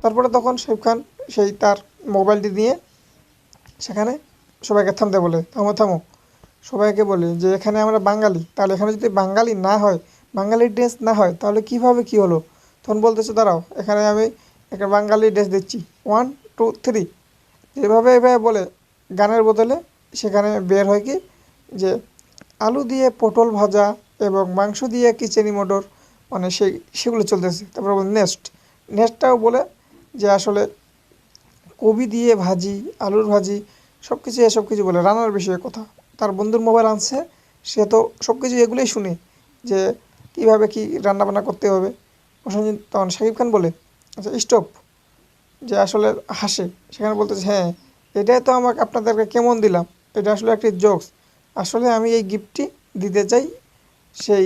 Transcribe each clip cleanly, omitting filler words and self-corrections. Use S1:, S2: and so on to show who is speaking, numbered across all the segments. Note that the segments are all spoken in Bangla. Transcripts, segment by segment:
S1: তারপরে তখন শাকিব খান সেই তার মোবাইলটি নিয়ে সেখানে সবাইকে থামতে বলে, থামো থামো, সবাইকে বলে যে এখানে আমরা বাঙালি, তাহলে এখানে যদি বাঙালি না হয়, বাঙালির ড্রেস না হয়, তাহলে কীভাবে কী হলো? তখন বলতেছে দাঁড়াও, এখানে আমি একটা বাঙালি ড্রেস দিচ্ছি, 1 2 3, এভাবে এভাবে বলে গানের বদলে সেখানে বের হয় কি যে আলু দিয়ে পটল ভাজা এবং মাংস দিয়ে কিচেনি মোটর, মানে সেগুলো চলতেছে। তারপরে বলে নেক্সটটাও বলে যে আসলে কবি দিয়ে ভাজি, আলুর ভাজি, সব কিছু এসব কিছু বলে রান্নার বিষয়ে কথা। তার বন্ধুর মোবাইল আনছে, সে তো সব কিছু এগুলোই শুনে যে কীভাবে কী রান্নাবান্না করতে হবে। প্রসেনজিৎ তখন শাকিব খান বলে আচ্ছা স্টপ, যে আসলে হাসে, সেখানে বলতেছে হ্যাঁ এটাই তো আমাকে আপনাদেরকে কেমন দিলাম, এটা আসলে একটি জোকস, আসলে আমি এই গিফটটি দিতে চাই সেই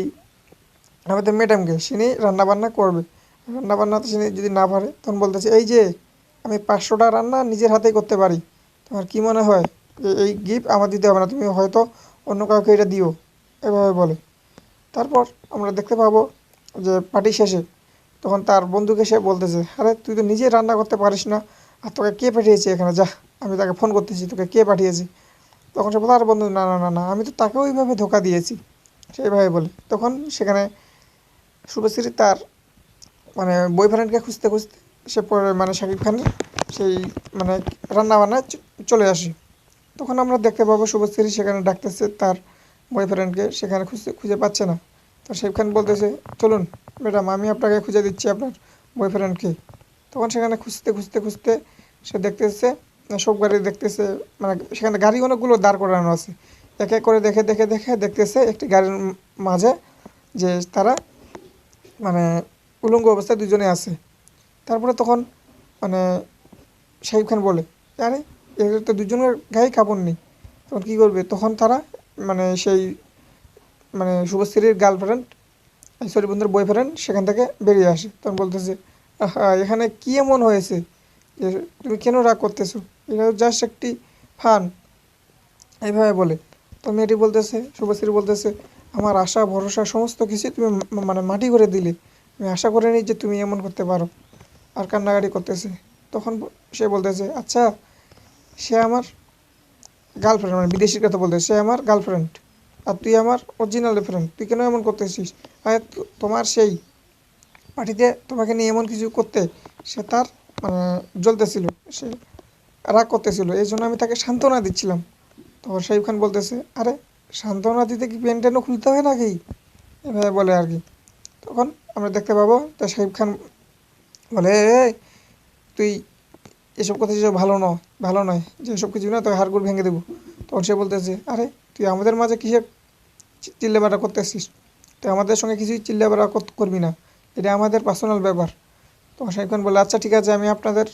S1: আমাদের ম্যাডামকে, তিনি রান্নাবান্না করবে, রান্নাবান্নাতে তিনি যদি না পারে তখন বলতেছে এই যে আমি 500টা রান্না নিজের হাতেই করতে পারি, তোমার কি মনে হয় এই গিফট আমার দিতে হবে না, তুমি হয়তো অন্য কাউকে এটা দিও, এভাবে বলে। তারপর আমরা দেখতে পাবো যে পার্টি শেষে তখন তার বন্ধুকে সে বলতেছে আরে তুই তো নিজে রান্না করতে পারিস না, আর তোকে কে পাঠিয়েছে এখানে, যা আমি তাকে ফোন করতেছি, তোকে কে পাঠিয়েছে? তখন সে বলে আর বন্ধু না না না না, আমি তো তাকেও ওইভাবে ধোকা দিয়েছি, সেইভাবে বলে। তখন সেখানে শুভশ্রী তার মানে বয়ফ্রেন্ডকে খুঁজতে খুঁজতে সে পরে মানে শাকিব খানের সেই মানে রান্নাবান্নায় চলে আসে। তখন আমরা দেখতে পাবো শুভশ্রী সেখানে ডাকতেছে তার বয়ফ্রেন্ডকে, সেখানে খুঁজে পাচ্ছে না। তো শাকিব খান বলতেছে চলুন ম্যাডাম আমি আপনাকে খুঁজে দিচ্ছি আপনার বয়ফ্রেন্ডকে। তখন সেখানে খুঁজতে খুঁজতে খুঁজতে সে দেখতেছে সব গাড়ি দেখতেছে, মানে সেখানে গাড়ি অনেকগুলো দাঁড় করানো আছে, এক এক করে দেখে দেখে দেখে দেখতেছে একটি গাড়ির মাঝে যে তারা মানে উলঙ্গ অবস্থায় দুজনে আছে। তারপরে তখন মানে শাকিব খান বলে আরে এদের তো দুজনের গায়ে কাপড় নেই, তখন কী করবে? তখন তারা মানে সেই মানে শুভশ্রীর গার্লফ্রেন্ড সরি বন্ধুর বয়ফ্রেন্ড সেখান থেকে বেরিয়ে আসে। তখন বলতেছে আহা এখানে কী এমন হয়েছে যে তুমি কেন রাগ করতেছো, এটা জাস্ট একটি ফান, এইভাবে বলে। তো মেয়েটি বলতেছে, শুভশ্রী বলতেছে আমার আশা ভরসা সমস্ত কিছু তুমি মানে মাটি করে দিলে, আমি আশা করিনি যে তুমি এমন করতে পারো, আর কান্নাকাটি করতেছে। তখন সে বলতেছে আচ্ছা সে আমার গার্লফ্রেন্ড, মানে বিদেশির কথা বলতেছে, সে আমার গার্লফ্রেন্ড আর তুই আমার অরিজিনাল ফ্রেন্ড, তুই কেন এমন করতেছিস? আর তোমার সেই পার্টিতে তোমাকে নিয়ে এমন কিছু করতে সে তার মানে জ্বলতেছিল, সে রাগ করতেছিল, এই জন্য আমি তাকে সান্ত্বনা দিচ্ছিলাম। তখন শাকিব খান বলতেছে আরে সান্ত্বনা দিতে কি প্যান্ট ট্যান্টও খুলতে হয় নাকি, এভাবে বলে আর কি। তখন আমরা দেখতে পাবো তা শাকিব খান বলে এই তুই এসব কথা যেসব ভালো নয় যে এসব কিছু না তোকে হাড়গোড় ভেঙে দেবো। তখন সে বলতেছে আরে তুই আমাদের মাঝে কিসের চিল্লাবাড়া করতেছিস, তুই আমাদের সঙ্গে কিছুই চিল্লাবাড়া করবি না, এটা আমাদের পার্সোনাল ব্যাপার। তখন শাকিব খান বলে আচ্ছা ঠিক আছে আমি আপনাদের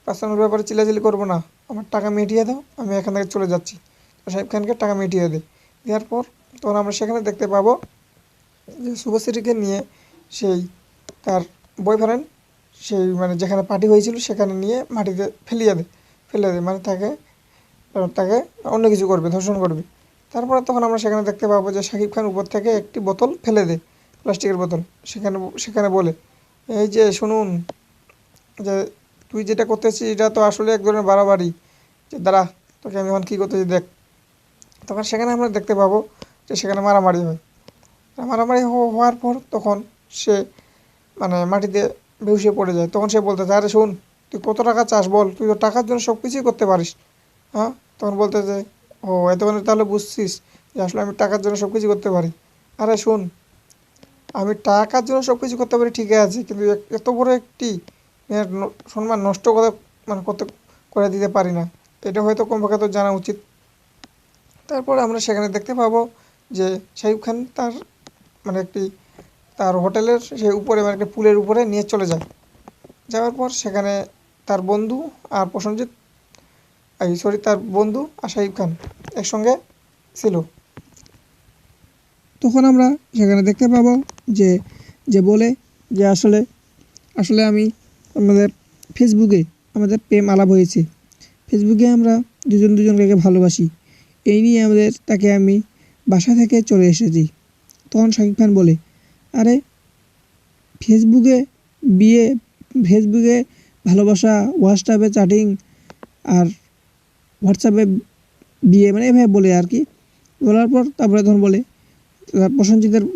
S1: পার্সোনাল ব্যাপারে চিল্লাচিল্লি করবো না, আমার টাকা মিটিয়ে দাও, আমি এখান থেকে চলে যাচ্ছি। তো শাকিব খানকে টাকা মিটিয়ে দেয়, দেওয়ার পর তখন আমরা সেখানে দেখতে পাবো যে শুভশ্রীকে নিয়ে সেই তার বয়ফ্রেন্ড সেই মানে যেখানে পার্টি হয়েছিল সেখানে নিয়ে মাটিতে ফেলে দেয় মানে তাকে তাকে অন্য কিছু করবে, ধর্ষণ করবে। তারপরে তখন আমরা সেখানে দেখতে পাবো যে শাকিব খান উপর থেকে একটি বোতল ফেলে দেয়, প্লাস্টিকের বোতল, সেখানে বলে এই যে শুনুন যে তুই যেটা করতেছিস এটা তো আসলে এক ধরনের বাড়াবাড়ি, যে দাঁড়া তোকে আমি এখন কী করতেছি দেখ। তখন সেখানে আমরা দেখতে পাবো যে সেখানে মারামারি হয়, মারামারি হওয়ার পর তখন সে মানে মাটিতে বেহুশ হয়ে পড়ে যায়। তখন সে বলতেছে আরে শোন তুই কত টাকা চাস বল, তুই তো টাকার জন্য সব কিছুই করতে পারিস, হ্যাঁ? তখন বলতেছে ও এতক্ষণে তাহলে বুঝছিস যে আসলে আমি টাকার জন্য সব কিছু করতে পারি। আরে শোন আমি টাকার জন্য সব কিছু করতে পারি ঠিকই আছে, কিন্তু এত বড় একটি মেয়ের সম্মান নষ্ট করে দিতে পারি না, এটা হয়তো কমপক্ষে তো জানা উচিত। তারপরে আমরা সেখানে দেখতে পাবো যে শাকিব খান তার মানে একটি তার হোটেলের সেই উপরে মানে একটা পুলের উপরে নিয়ে চলে যায়, যাওয়ার পর সেখানে তার বন্ধু আর প্রসেনজিৎ তার বন্ধু আর শাকিব খান একসঙ্গে ছিল। তখন আমরা সেখানে দেখতে পাবো যে যে বলে যে আসলে আসলে আমি আমাদের ফেসবুকে আমাদের প্রেম আলাপ হয়েছে, ফেসবুকে আমরা দুজনকে ভালোবাসি, এই নিয়ে তাকে আমি বাসা থেকে চলে এসেছি। তখন শাকিব খান বলে আরে ফেসবুকে বিয়ে ফেসবুকে ভালোবাসা, হোয়াটসঅ্যাপে চ্যাটিং আর হোয়াটসঅ্যাপে বিয়ে, মানে এভাবে বলে আর কি। বলার পর তারপরে তখন বলে প্রসেনজিতের